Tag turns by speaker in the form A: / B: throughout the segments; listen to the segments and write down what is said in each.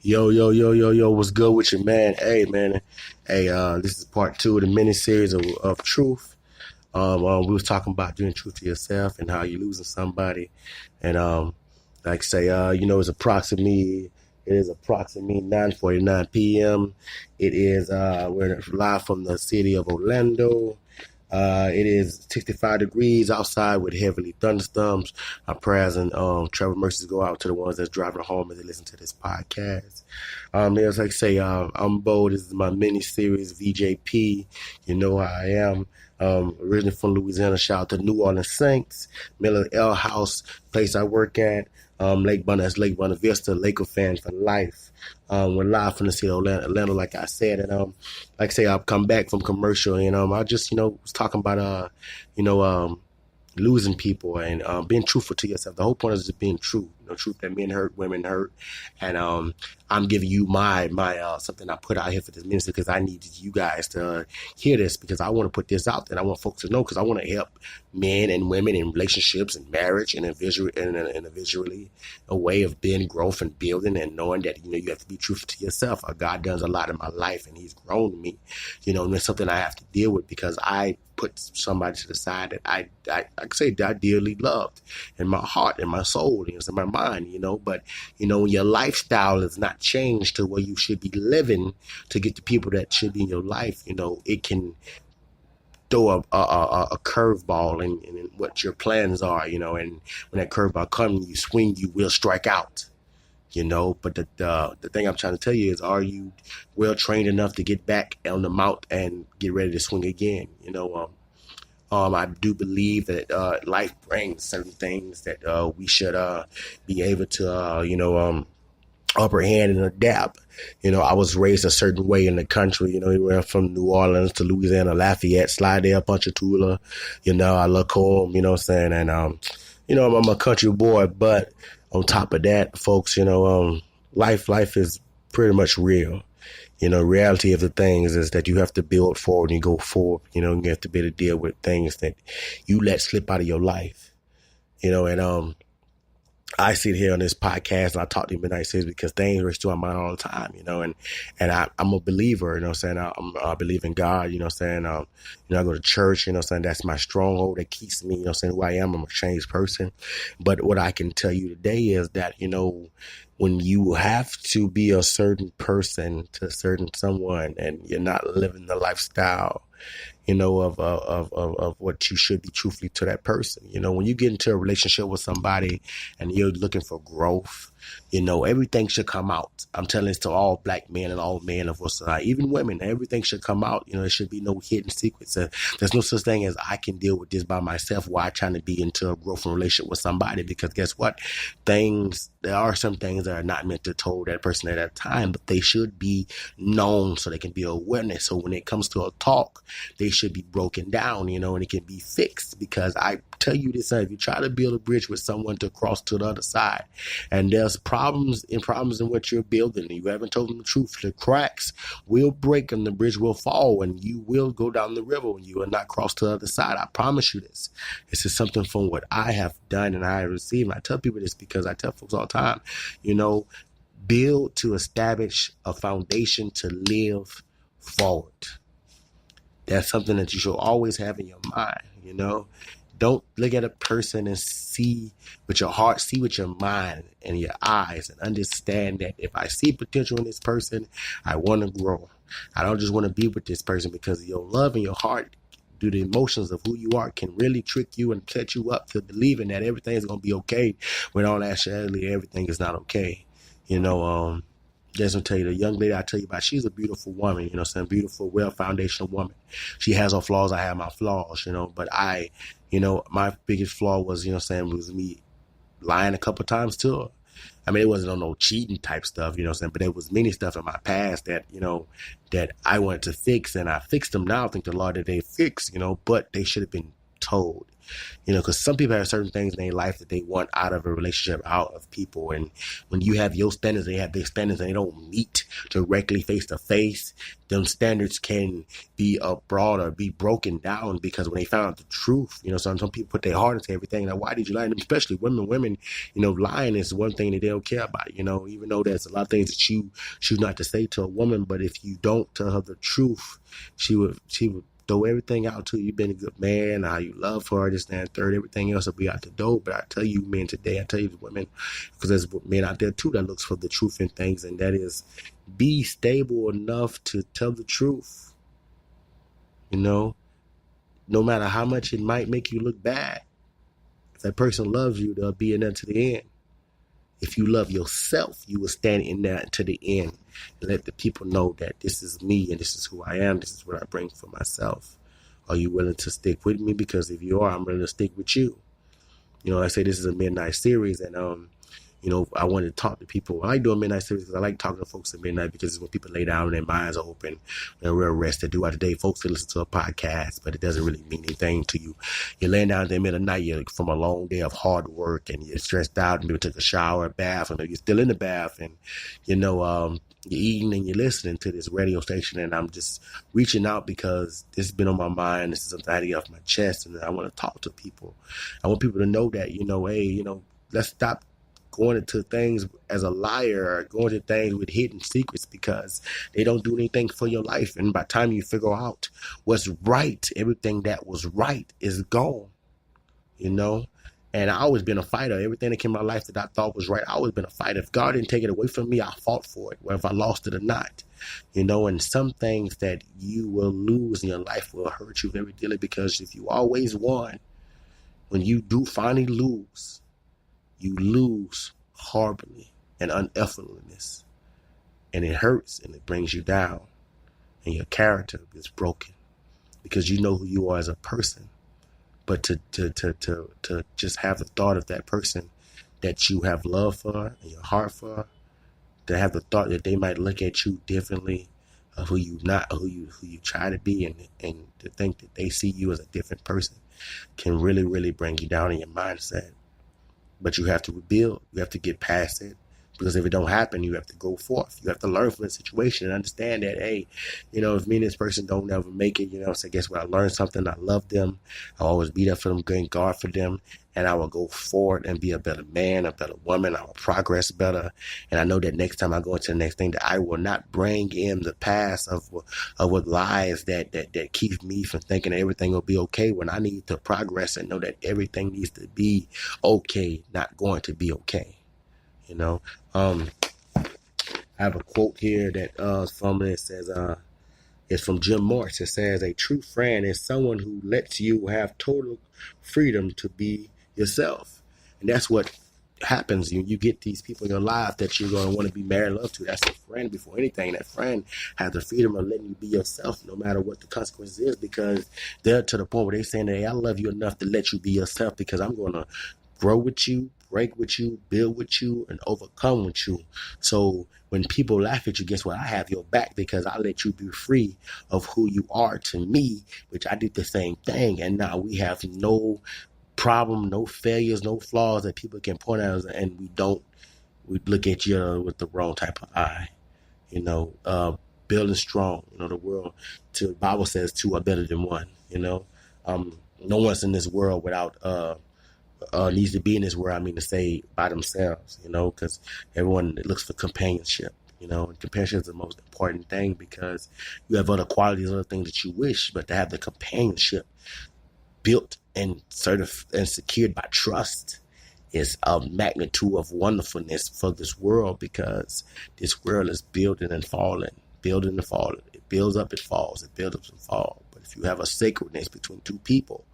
A: Yo, yo, yo, yo, yo, what's good with you, man? Hey, man. Hey, this is part two of the mini series of truth. We was talking about doing truth to yourself and how you're losing somebody. And like say, it is approximately 9:49 p.m. It is we're live from the city of Orlando. It is 65 degrees outside with heavily thunderstorms. Our prayers and travel mercies go out to the ones that's driving home as they listen to this podcast. As I say, I'm Bo. This is my mini series, VJP. You know how I am. Originally from Louisiana. Shout out to New Orleans Saints, Miller L House, place I work at. Lake Buena Vista, Laker fan for life. We're live from the city of Atlanta, like I said, and like I say, I've come back from commercial, and I just was talking about you know, losing people and being truthful to yourself. The whole point is just being true. Truth that men hurt, women hurt, and I'm giving you my something I put out here for this ministry because I need you guys to hear this because I want to put this out there. And I want folks to know because I want to help men and women in relationships and marriage and individually a way of being growth and building and knowing that you have to be truthful to yourself. God does a lot in my life and He's grown me, and it's something I have to deal with because I put somebody to the side that I say that I dearly loved in my heart, in my soul, in my mind, but when your lifestyle is not changed to where you should be living to get the people that should be in your life, it can throw a curveball in what your plans are, and when that curveball comes, you swing, you will strike out. But the thing I'm trying to tell you is, are you well trained enough to get back on the mount and get ready to swing again? I do believe that life brings certain things that we should be able to, upper hand and adapt. I was raised a certain way in the country. We went from New Orleans to Louisiana, Lafayette, Slidell, Ponchatoula. I love home. You know what I'm saying? And I'm a country boy, but on top of that, folks, life is pretty much real. Reality of the things is that you have to build forward and you go forward. You have to be able to deal with things that you let slip out of your life. And I sit here on this podcast and I talk to you midnight says because things are still on my mind all the time, and I'm a believer, I believe in God, I go to church, that's my stronghold that keeps me, who I am. I'm a changed person. But what I can tell you today is that, when you have to be a certain person to a certain someone and you're not living the lifestyle, of what you should be truthfully to that person. When you get into a relationship with somebody and you're looking for growth, everything should come out. I'm telling this to all black men and all men of us, even women, everything should come out. There should be no hidden secrets. There's no such thing as I can deal with this by myself while I'm trying to be into a growth and relationship with somebody, because guess what? There are some things that are not meant to tell that person at that time, but they should be known so they can be awareness. So when it comes to a talk, they should be broken down, and it can be fixed. Because I tell you this, if you try to build a bridge with someone to cross to the other side, and there's problems in what you're building, and you haven't told them the truth, the cracks will break and the bridge will fall, and you will go down the river and you will not cross to the other side. I promise you this. This is something from what I have done and I have received. And I tell people this because I tell folks all the time, build to establish a foundation to live forward. That's something that you should always have in your mind, Don't look at a person and see with your heart, see with your mind and your eyes, and understand that if I see potential in this person, I want to grow. I don't just want to be with this person because your love and your heart, due to the emotions of who you are, can really trick you and set you up to believing that everything is going to be okay when all actually everything is not okay. Just to tell you, the young lady I tell you about, she's a beautiful woman, beautiful, well-foundational woman. She has her flaws, I have my flaws, but my biggest flaw was, was me lying a couple times to her. I mean, it wasn't on no cheating type stuff, but there was many stuff in my past that, that I wanted to fix, and I fixed them now. I think the Lord that they fixed, but they should have been told. Because some people have certain things in their life that they want out of a relationship, out of people. And when you have your standards, they have their standards, and they don't meet directly face to face, them standards can be abroad or be broken down, because when they found out the truth, some people put their heart into everything. Like, why did you lie? And especially women, lying is one thing that they don't care about, even though there's a lot of things that you choose not to say to a woman. But if you don't tell her the truth, she would throw everything out to you. You've been a good man, how you love her, this, that, and third. Everything else will be out the door. But I tell you, men today, I tell you, the women, because there's men out there too that looks for the truth in things, and that is, be stable enough to tell the truth. No matter how much it might make you look bad, if that person loves you, they'll be in there to the end. If you love yourself, you will stand in there to the end and let the people know that this is me and this is who I am. This is what I bring for myself. Are you willing to stick with me? Because if you are, I'm willing to stick with you. I say this is a midnight series, and I want to talk to people. I like doing midnight series because I like talking to folks at midnight, because it's when people lay down and their minds are open and real rested throughout the day. Folks can listen to a podcast, but it doesn't really mean anything to you. You're laying down at the middle of the night, you're from a long day of hard work, and you're stressed out, and maybe took a shower, a bath, and you're still in the bath, and you're eating and you're listening to this radio station. And I'm just reaching out because this has been on my mind. This is something I had to get off my chest, and I want to talk to people. I want people to know that, hey, let's stop going into things as a liar, or going to things with hidden secrets, because they don't do anything for your life. And by the time you figure out what's right, everything that was right is gone, And I always been a fighter. Everything that came in my life that I thought was right, I always been a fighter. If God didn't take it away from me, I fought for it, whether I lost it or not. And some things that you will lose in your life will hurt you very dearly, because if you always won, when you do finally lose, you lose horribly and unethicaliness, and it hurts and it brings you down, and your character is broken, because you know who you are as a person. But to just have the thought of that person that you have love for and your heart for, to have the thought that they might look at you differently, of who you try to be, and to think that they see you as a different person, can really, really bring you down in your mindset. But you have to rebuild. You have to get past it. Because if it don't happen, you have to go forth. You have to learn from the situation and understand that, hey, if me and this person don't ever make it, so guess what? I learned something. I love them. I'll always be there for them, thank God for them. And I will go forward and be a better man, a better woman. I will progress better. And I know that next time I go into the next thing, that I will not bring in the past of what lies that keep me from thinking that everything will be okay, when I need to progress and know that everything needs to be okay, not going to be okay. I have a quote here that it's from Jim Morris. It says, "A true friend is someone who lets you have total freedom to be yourself." And that's what happens. You get these people in your life that you're going to want to be married, love to. That's a friend before anything. That friend has the freedom of letting you be yourself, no matter what the consequences is, because they're to the point where they're saying, "Hey, I love you enough to let you be yourself, because I'm going to grow with you, break with you, build with you, and overcome with you." So when people laugh at you, guess what? I have your back, because I let you be free of who you are to me, which I did the same thing. And now we have no problem, no failures, no flaws that people can point at us, and we look at you with the wrong type of eye. Building strong. The world, the Bible says two are better than one. No one's in this world without needs to be in this world, to say, by themselves, because everyone looks for companionship, and companionship is the most important thing, because you have other qualities, other things that you wish, but to have the companionship built and secured by trust is a magnitude of wonderfulness for this world, because this world is building and falling. It builds up, it falls, it builds up and falls. But if you have a sacredness between two people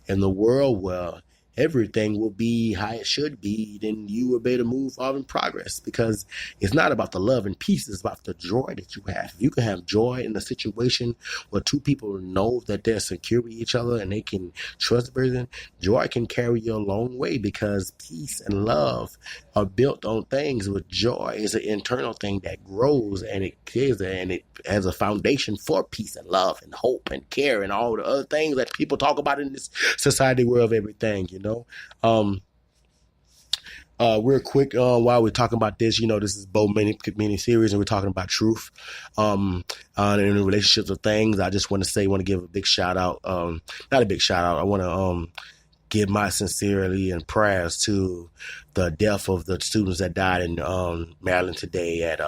A: in the world where everything will be how it should be, then you will be able to move forward in progress, because it's not about the love and peace, it's about the joy that you have. You can have joy in a situation where two people know that they're secure with each other and they can trust the person. Joy can carry you a long way, because peace and love are built on things. With joy is an internal thing that grows, and it cares, and it has a foundation for peace and love and hope and care and all the other things that people talk about in this society world of everything, um real quick, while we're talking about this, this is Bo mini series, and we're talking about truth, in the relationships of things. I just want to give a big shout out, not a big shout out. I want to give my sincerely and prayers to the death of the students that died in Maryland today at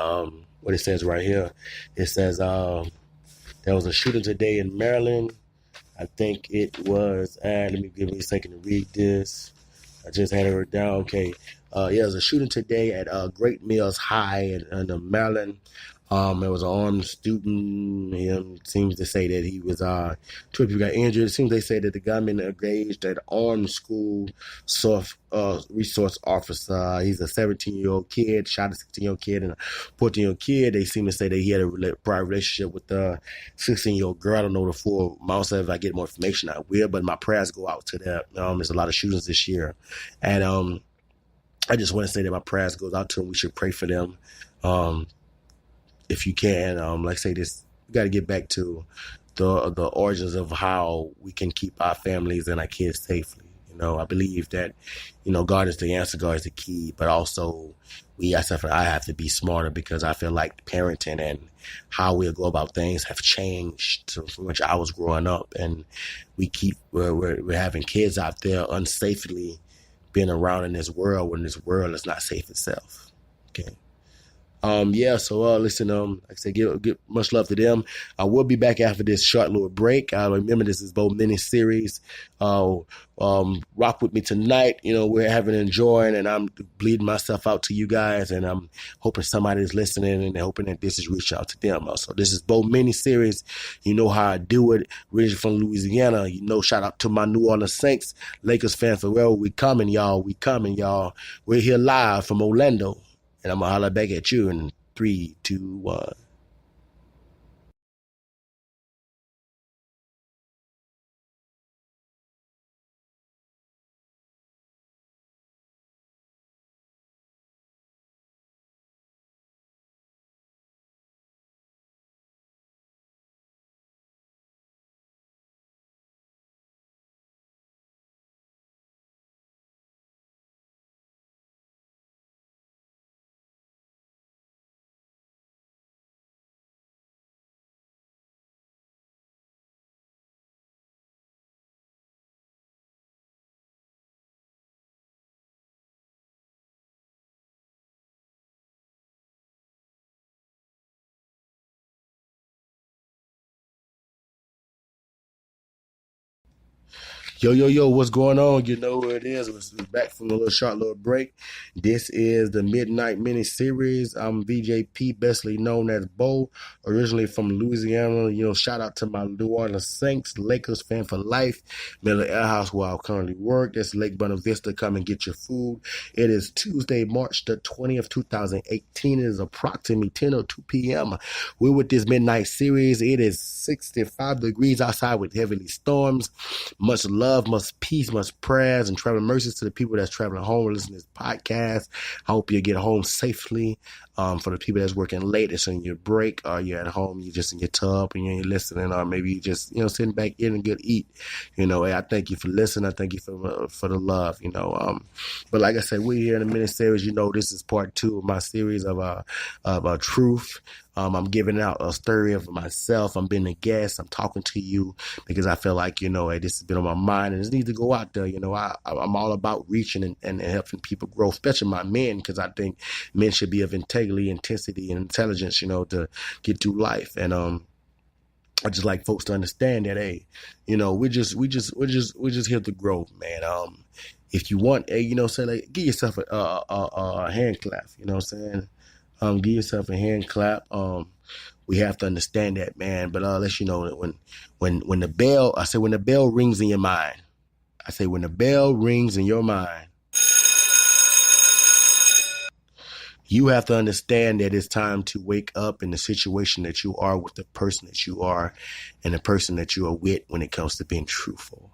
A: what it says right here. It says there was a shooting today in Maryland. I think it was, let me give me a second to read this. I just had it down. Okay. There's a shooting today at Great Mills High in Maryland. There was an armed student. It seems to say that he was, two people got injured. It seems they say that the gunman engaged an armed school resource officer. He's a 17-year-old kid, shot a 16-year-old kid and a 14-year-old kid. They seem to say that he had a prior relationship with a 16-year-old girl. I don't know the full amount. So if I get more information, I will. But my prayers go out to that. There's a lot of shootings this year. And I just want to say that my prayers goes out to them. We should pray for them. If you can, like I say, this, we got to get back to the origins of how we can keep our families and our kids safely. I believe that, God is the answer, God is the key, but also I have to be smarter, because I feel like parenting and how we go about things have changed from which I was growing up, and we're having kids out there unsafely being around in this world when this world is not safe itself. Okay. So listen, like I said, give much love to them. I will be back after this short little break. Remember, this is both mini series. Rock with me tonight. We're having enjoying, and I'm bleeding myself out to you guys, and I'm hoping somebody is listening and hoping that this is reaching out to them. So this is both mini series. You know how I do it. Originally from Louisiana. Shout out to my New Orleans Saints, Lakers fan forever. We coming, y'all. We're here live from Orlando. And I'm going to holler back at you in 3, 2, 1. Yo, what's going on? You know what it is. We're back from a short little break. This is the Midnight Mini Series. I'm VJP, bestly known as Bo, originally from Louisiana. Shout out to my New Orleans Saints, Lakers fan for life, Miller Air House, where I currently work. That's Lake Buena Vista. Come and get your food. It is Tuesday, March the 20th, 2018. It is approximately 10:02 p.m. We're with this Midnight Series. It is 65 degrees outside with heavy storms. Much love, much peace, much prayers, and traveling mercies to the people that's traveling home or listening to this podcast. I hope you get home safely. For the people that's working late, it's on your break, or you're at home, you're just in your tub and you're listening, or maybe you just, sitting back in and good eat. I thank you for listening. I thank you for the love, But like I said, we're here in a mini series. This is part 2 of my series of truth. I'm giving out a story of myself. I'm being a guest. I'm talking to you because I feel like, hey, this has been on my mind and this needs to go out there. I'm all about reaching and helping people grow, especially my men, because I think men should be of integrity, intensity, and intelligence, to get through life. And I just like folks to understand that, hey, we're just here to grow, man. If you want, hey, give yourself a hand clap. Give yourself a hand clap. We have to understand that, man. But let you know that when the bell rings in your mind, I say when the bell rings in your mind, you have to understand that it's time to wake up in the situation that you are with the person that you are and the person that you are with when it comes to being truthful.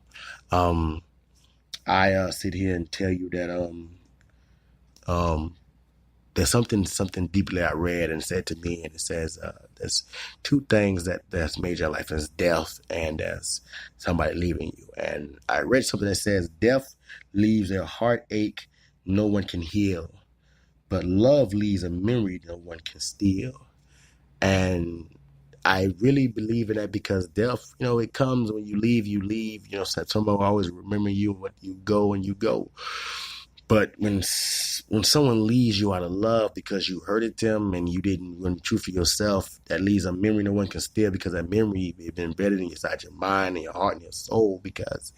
A: I sit here and tell you that there's something deeply I read and said to me, and it says there's two things that's made your life: is death and as somebody leaving you. And I read something that says death leaves a heartache no one can heal, but love leaves a memory no one can steal. And I really believe in that because death, it comes when you leave, you leave. Someone will always remember you when you go and you go. But when someone leaves you out of love because you hurted them and you didn't run true for yourself, that leaves a memory no one can steal, because that memory has been embedded inside your mind and your heart and your soul, because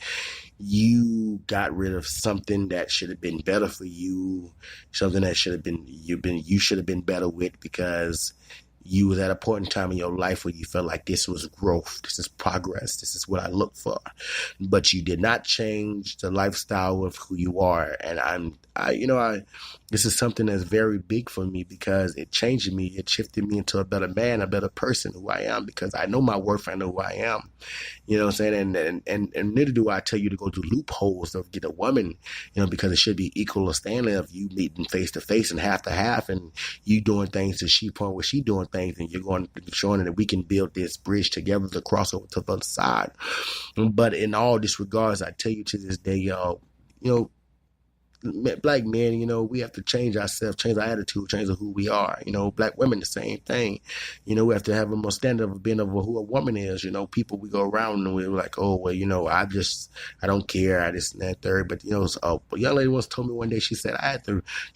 A: you got rid of something that should have been better for you, something that you should have been better with, because you was at a point in time in your life where you felt like this was growth, this is progress, this is what I look for. But you did not change the lifestyle of who you are. And this is something that's very big for me, because it changed me. It shifted me into a better man, a better person who I am, because I know my worth, I know who I am. You know what I'm saying? And neither do I tell you to go through loopholes to get a woman, because it should be equal standing of you meeting face to face and half to half, and you doing things to she point where she doing things, and you're going showing that we can build this bridge together to cross over to the other side. But in all disregards, I tell you to this day, y'all, black men, we have to change ourselves, change our attitude, change who we are. Black women, the same thing. We have to have a more standard of being of who a woman is. People, we go around and we're like, oh, well, I don't care. I just, and that third. But, a young lady once told me one day, she said,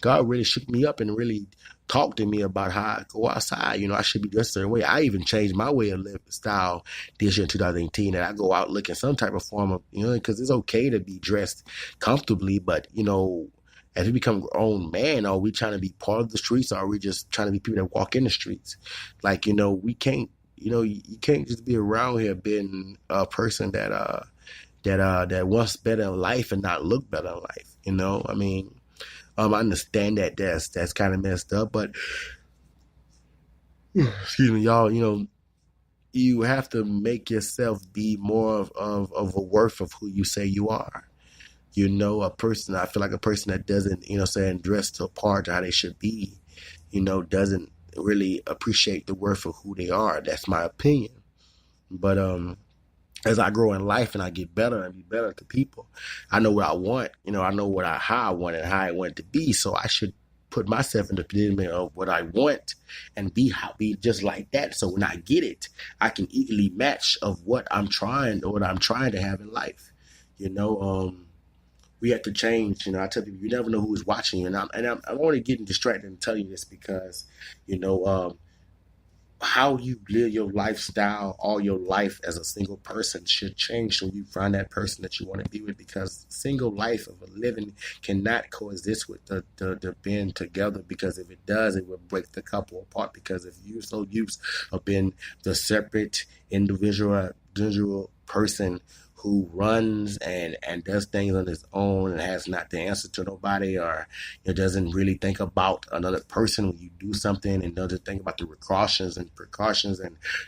A: God really shook me up and really talked to me about how I go outside. I should be dressed a certain way. I even changed my way of living style this year in 2018, and I go out looking some type of form of, because it's okay to be dressed comfortably, but, as we become grown man, are we trying to be part of the streets, or are we just trying to be people that walk in the streets? Like, we can't, you can't just be around here being a person that wants better in life and not look better in life. I understand that that's kind of messed up, but excuse me, y'all, you have to make yourself be more of a worth of who you say you are. A person, I feel like a person that doesn't, dress to apart to how they should be, doesn't really appreciate the worth of who they are. That's my opinion. But as I grow in life and I get better and be better to people, I know what I want. I know how I want it and how I want it to be. So I should put myself in the position of what I want and be just like that. So when I get it, I can easily match of what I'm trying to have in life. We have to change. I tell people, you never know who is watching you, and I'm only getting distracted and telling you this because, how you live your lifestyle all your life as a single person should change when you find that person that you want to be with, because single life of a living cannot coexist with the being together, because if it does, it will break the couple apart, because if you're so used of being the separate individual person who runs and does things on his own and has not the answer to nobody, or doesn't really think about another person when you do something, and doesn't think about the precautions and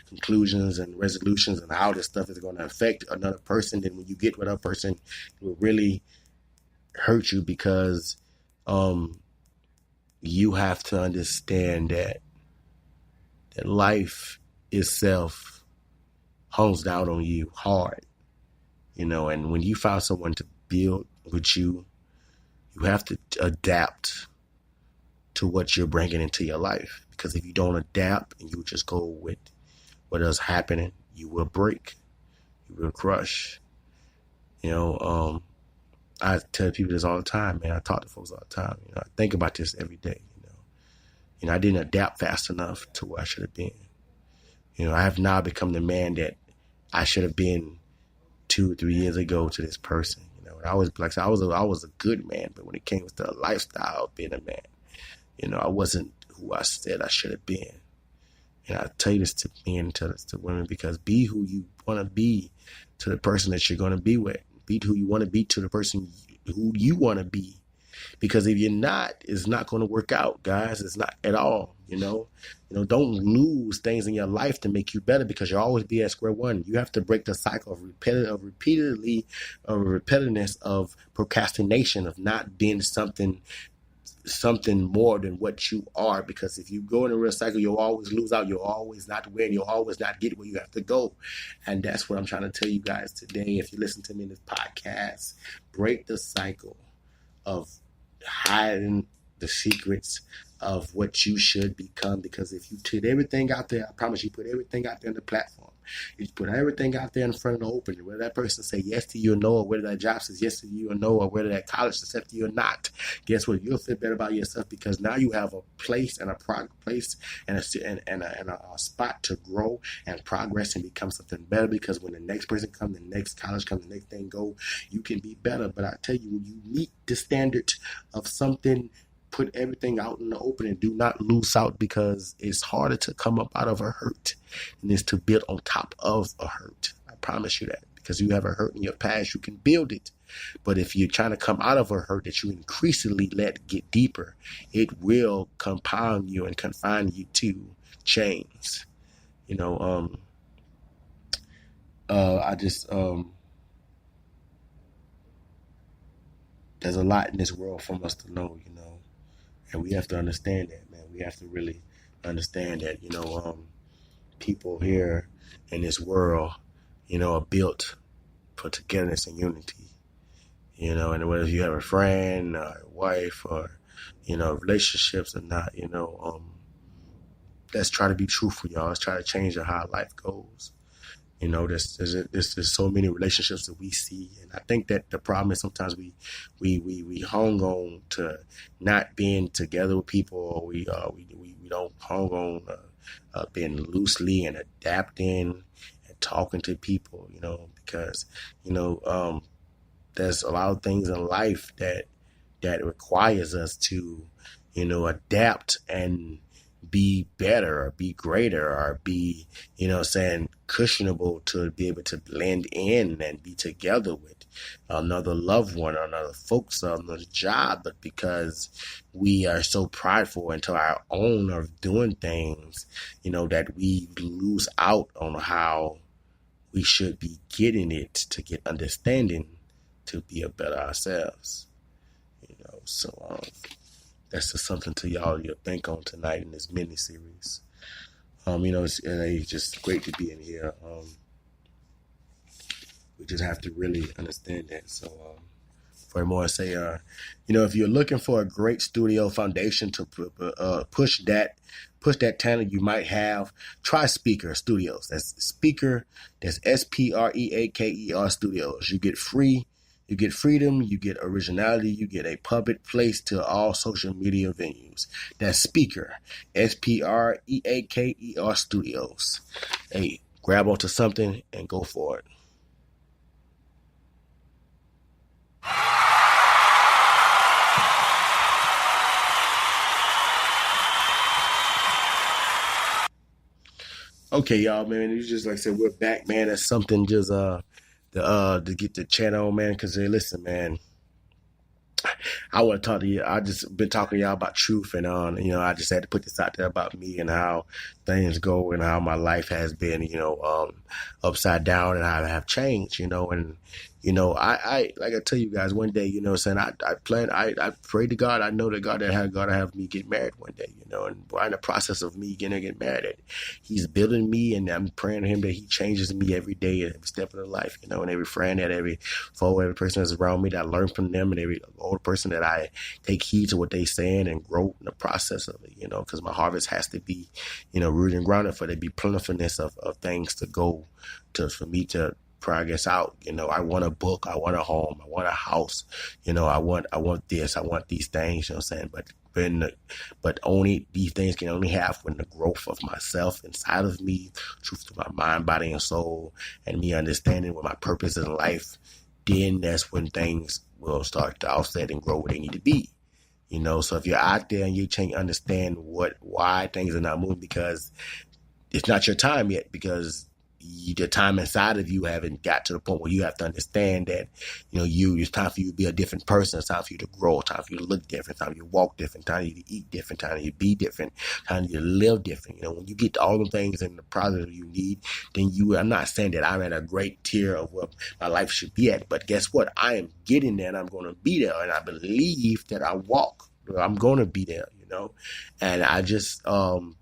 A: conclusions and resolutions and how this stuff is going to affect another person, then when you get with a person, it will really hurt you, because you have to understand that life itself hones down on you hard. And when you find someone to build with you, you have to adapt to what you're bringing into your life. Because if you don't adapt and you just go with what is happening, you will break, you will crush. I tell people this all the time, man. I talk to folks all the time. I think about this every day. I didn't adapt fast enough to where I should have been. I have now become the man that I should have been 2 or 3 years ago to this person. And I was like, I was a good man, but when it came to the lifestyle of being a man, I wasn't who I said I should have been. And I tell you this to men, tell this to women, because be who you want to be to the person that you're going to be with. Be who you want to be to the person who you want to be. Because if you're not, it's not going to work out, guys. It's not at all. Don't lose things in your life to make you better, because you'll always be at square one. You have to break the cycle of repetitiveness of procrastination, of not being something more than what you are. Because if you go in a real cycle, you'll always lose out. You'll always not win. You'll always not get where you have to go. And that's what I'm trying to tell you guys today. If you listen to me in this podcast, break the cycle of hiding the secrets of what you should become. Because if you put everything out there, I promise you, put everything out there on the platform. You put everything out there in front of the open, whether that person say yes to you or no, or whether that job says yes to you or no, or whether that college accepts you or not. Guess what? You'll feel better about yourself, because now you have a place and a a spot to grow and progress and become something better. Because when the next person comes, the next college comes, the next thing go, you can be better. But I tell you, when you meet the standard of something, put everything out in the open and do not lose out, because it's harder to come up out of a hurt than it's to build on top of a hurt. I promise you that, because you have a hurt in your past, you can build it. But if you're trying to come out of a hurt that you increasingly let get deeper, it will compound you and confine you to chains. There's a lot in this world for us to know, and we have to understand that, man. We have to really understand that, people here in this world, are built for togetherness and unity, and whether you have a friend or a wife or, relationships or not, let's try to be truthful, y'all. Let's try to change how life goes. There's so many relationships that we see, and I think that the problem is sometimes we hung on to not being together with people, or we don't hung on being loosely and adapting and talking to people, because there's a lot of things in life that requires us to adapt and be better or be greater or be, cushionable to be able to blend in and be together with another loved one or another folks or another job. But because we are so prideful into our own of doing things, that we lose out on how we should be getting it to get understanding to be a better ourselves. So that's just something to y'all to think on tonight in this mini series. It's just great to be in here. We just have to really understand that. So, for more, I say, if you're looking for a great studio foundation to push that talent you might have, try Speaker Studios. That's Speaker. That's Spreaker Studios. You get freedom, you get originality, you get a public place to all social media venues. That's Speaker, Spreaker Studios. Hey, grab onto something and go for it. Okay, y'all, man. It's just like I said, we're back, man. That's something just to get the channel, man. Because hey, listen, man, I want to talk to you. I just been talking to y'all about truth, and I just had to put this out there about me and how things go and how my life has been, upside down and how I have changed, and I like I tell you guys one day, I pray to God. I know that God have me get married one day, and we're in the process of me get married. He's building me, and I'm praying to him that he changes me every day and every step of the life, and every friend every person that's around me that I learn from them, and every older person that I take heed to what they saying and grow in the process of it, because my harvest has to be, rooted and grounded for there to be plentifulness of things to go to for me to progress out. I want a book, I want a home, I want a house, I want this, I want these things, but only these things can only happen when the growth of myself inside of me, truth to my mind, body, and soul, and me understanding what my purpose in life, then that's when things will start to offset and grow where they need to be. So if you're out there and you can't understand why things are not moving, because it's not your time yet, because the time inside of you haven't got to the point where you have to understand that, it's time for you to be a different person. It's time for you to grow. It's time for you to look different. It's time for you to walk different. It's time for you to eat different. It's time for you to be different. It's time for you to live different. When you get to all the things in the process you need, then I'm not saying that I'm at a great tier of where my life should be at, but guess what? I am getting there and I'm going to be there. And I believe that I'm going to be there, and I just telling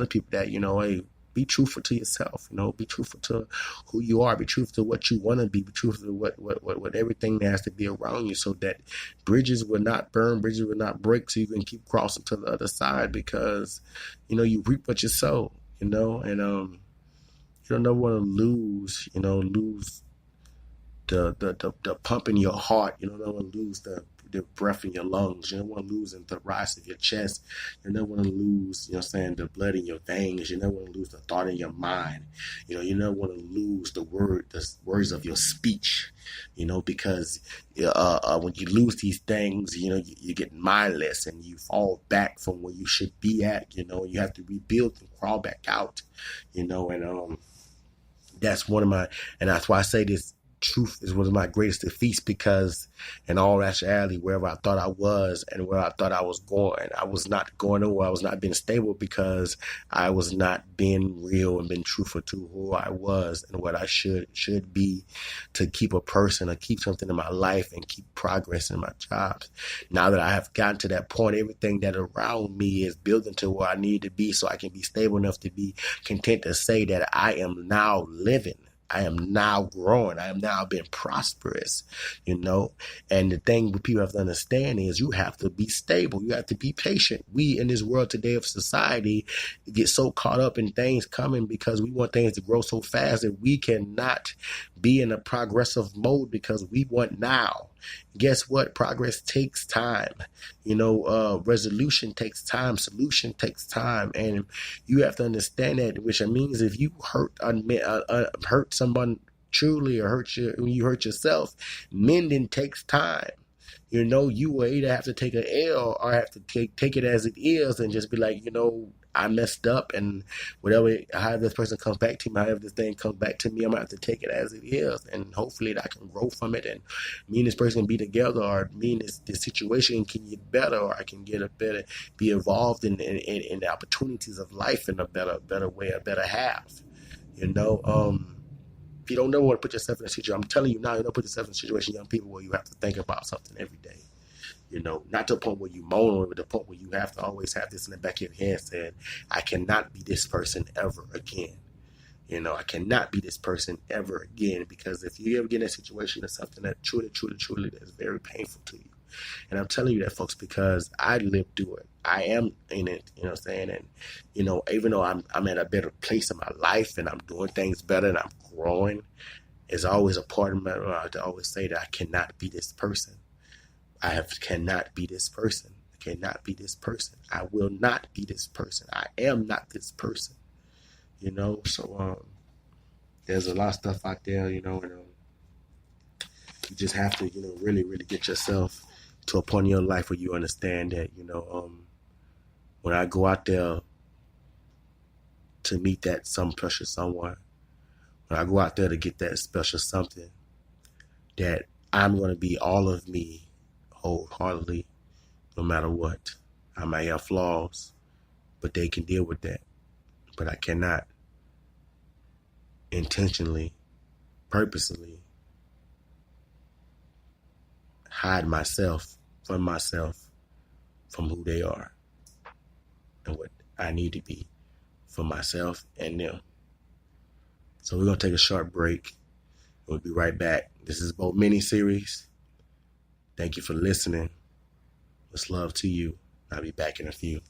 A: people that, hey, be truthful to yourself, be truthful to who you are, be truthful to what you want to be truthful to what everything that has to be around you, so that bridges will not burn, bridges will not break, so you can keep crossing to the other side, because, you reap what you sow, and you don't ever want to lose the pump in your heart. You don't want to lose the breath in your lungs. You don't want to lose the rise of your chest. You don't want to lose, the blood in your veins. You don't want to lose the thought in your mind. You don't want to lose the words of your speech. Because when you lose these things, you get mindless and you fall back from where you should be at. You have to rebuild and crawl back out. And that's and that's why I say this. Truth is one of my greatest defeats, because in all actuality, wherever I thought I was and where I thought I was going, I was not going nowhere. I was not being stable, because I was not being real and being truthful to who I was and what I should be, to keep a person or keep something in my life and keep progress in my jobs. Now that I have gotten to that point, everything that around me is building to where I need to be, so I can be stable enough to be content to say that I am now living. I am now growing. I am now being prosperous, And the thing what people have to understand is you have to be stable. You have to be patient. We in this world today of society get so caught up in things coming, because we want things to grow so fast that we cannot be in a progressive mode, because we want now. Guess what? Progress takes time. Resolution takes time. Solution takes time. And you have to understand that, which means if you hurt someone truly, or when you hurt yourself, mending takes time. You will either have to take an L or have to take it as it is and just be like, I messed up, and however this person comes back to me, however this thing comes back to me, I'm going to have to take it as it is, and hopefully I can grow from it, and me and this person can be together, or me and this situation can get better, or I can be involved in the opportunities of life in a better way, a better half. If you don't know what to put yourself in a situation, I'm telling you now, you don't put yourself in a situation, young people, where you have to think about something every day. Not to a point where you moan, but to the point where you have to always have this in the back of your head saying, I cannot be this person ever again. I cannot be this person ever again, because if you ever get in a situation or something that truly is very painful to you. And I'm telling you that, folks, because I lived through it. I am in it, you know what I'm saying? And, even though I'm at a better place in my life and I'm doing things better and I'm growing, there's always a part of me to always say that I cannot be this person. Cannot be this person. I cannot be this person. I will not be this person. I am not this person. So there's a lot of stuff out there, and you just have to, really, really get yourself to a point in your life where you understand that, when I go out there to meet that some special someone, when I go out there to get that special something, that I'm going to be all of me wholeheartedly, no matter what. I might have flaws, but they can deal with that. But I cannot intentionally, purposely hide myself from who they are and what I need to be for myself and them. So we're going to take a short break. We'll be right back. This is Boat Mini Series. Thank you for listening. Much love to you. I'll be back in a few.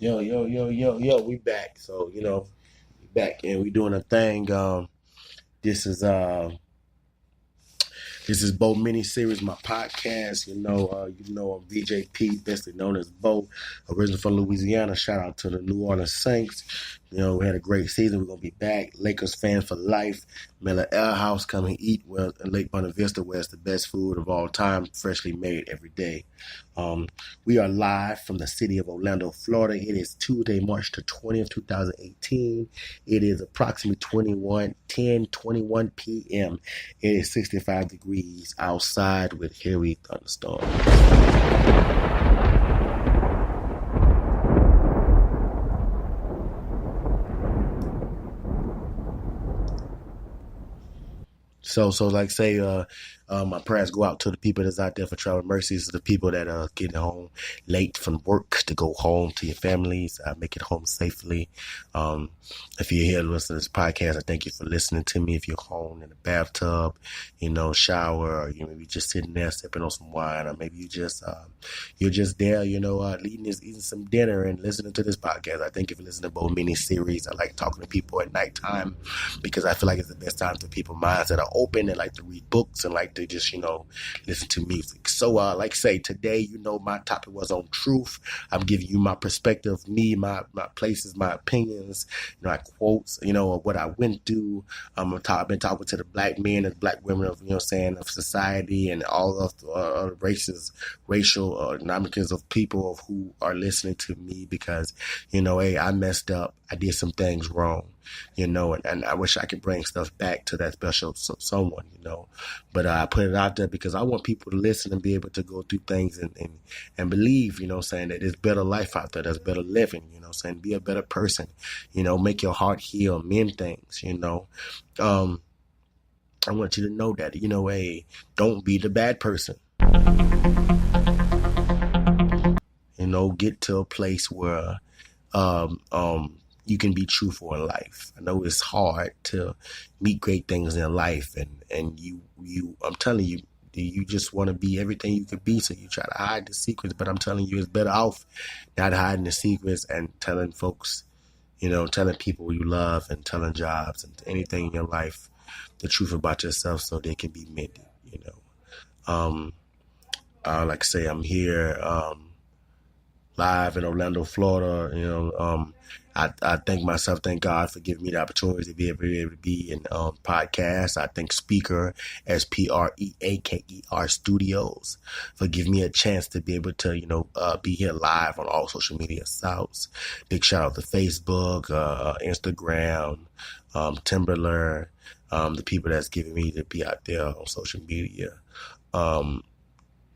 A: Yo, we back. So, we back and we doing a thing. This is this is Bo mini series, my podcast. I'm VJP, best known as Bo, originally from Louisiana. Shout out to the New Orleans Saints. We had a great season. We're gonna be back. Lakers fan for life. Miller Air House, come and eat well in Lake Buena Vista, where it's the best food of all time, freshly made every day. We are live from the city of Orlando, Florida. It is Tuesday, March the 20th, 2018. It is approximately 21 p.m. It is 65 degrees outside with heavy thunderstorms. So like say, my prayers go out to the people that's out there for travel mercies, the people that are getting home late from work to go home to your families, make it home safely. If you're here listening to this podcast, I thank you for listening to me. If you're home in the bathtub, shower, or you maybe just sitting there sipping on some wine, or maybe you're just there, eating some dinner and listening to this podcast. I thank you for listening to both mini series. I like talking to people at nighttime because I feel like it's the best time for people minds that are open and like to read books and like to just, listen to music. So, like I say, today, my topic was on truth. I'm giving you my perspective, my places, my opinions, I quotes, of what I went through. I've been talking to the black men and black women of, of society and all of the racial dynamics of people of who are listening to me because, hey, I messed up. I did some things wrong, and I wish I could bring stuff back to that special someone, but I put it out there because I want people to listen and be able to go through things and believe, saying that there's better life out there, there's better living, saying be a better person, make your heart heal, mend things, I want you to know that, hey, don't be the bad person, get to a place where, you can be truthful in life. I know it's hard to meet great things in life, and you I'm telling you, you just want to be everything you could be, so you try to hide the secrets. But I'm telling you, it's better off not hiding the secrets and telling folks, telling people you love and telling jobs and anything in your life the truth about yourself, so they can be mended. Like I say, I'm here. Live in Orlando, Florida. I thank God for giving me the opportunity to be able to be in podcasts. I thank Speaker, Spreaker Studios, for giving me a chance to be able to, be here live on all social media sites. Big shout out to Facebook, Instagram, Timberland, the people that's giving me to be out there on social media.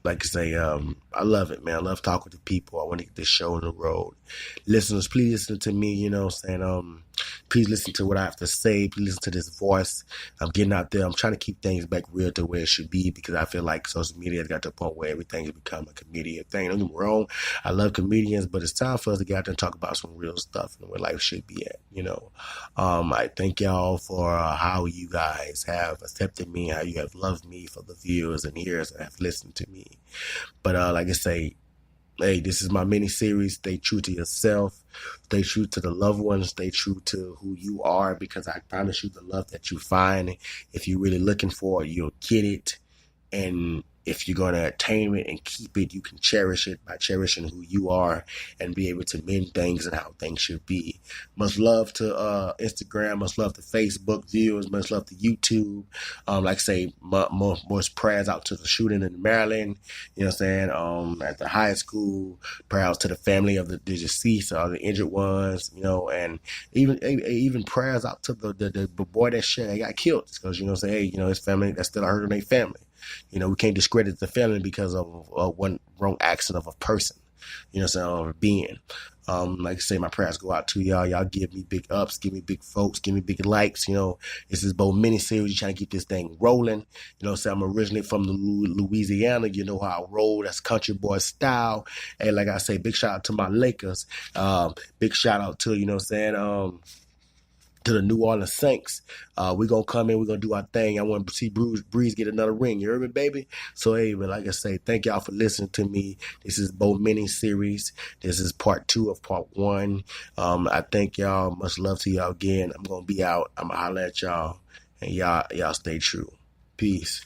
A: Like I say, I love it, man. I love talking to people. I want to get this show on the road. Listeners, please listen to me, please listen to what I have to say. Please listen to this voice. I'm getting out there. I'm trying to keep things back real to where it should be because I feel like social media has got to a point where everything has become a comedian thing. Don't get me wrong. I love comedians, but it's time for us to get out there and talk about some real stuff and where life should be at, I thank y'all for how you guys have accepted me, how you have loved me, for the viewers and ears that have listened to me. But like I say, hey, this is my mini series. Stay true to yourself. Stay true to the loved ones. Stay true to who you are, because I promise you the love that you find, if you're really looking for it, you'll get it. And if you're going to attain it and keep it, you can cherish it by cherishing who you are and be able to mend things and how things should be. Much love to Instagram, much love to Facebook viewers, much love to YouTube. Like I say, more prayers out to the shooting in Maryland, at the high school, prayers to the family of the deceased or the injured ones, and even prayers out to the boy that got killed, because, his family, that's still hurting their family. We can't discredit the family because of one wrong action of a person, or a being. Like I say, my prayers go out to y'all. Y'all give me big ups, give me big folks, give me big likes. This is both mini series. Trying to keep this thing rolling. I'm originally from Louisiana. You know how I roll. That's country boy style. And like I say, big shout out to my Lakers. Big shout out to, to the New Orleans Saints. We're going to come in. We're going to do our thing. I want to see Breeze get another ring. You heard me, baby? So, hey, but like I say, thank y'all for listening to me. This is both mini-series. This is part 2 of part 1. I thank y'all. Much love to y'all again. I'm going to be out. I'm going to holler at y'all. And y'all stay true. Peace.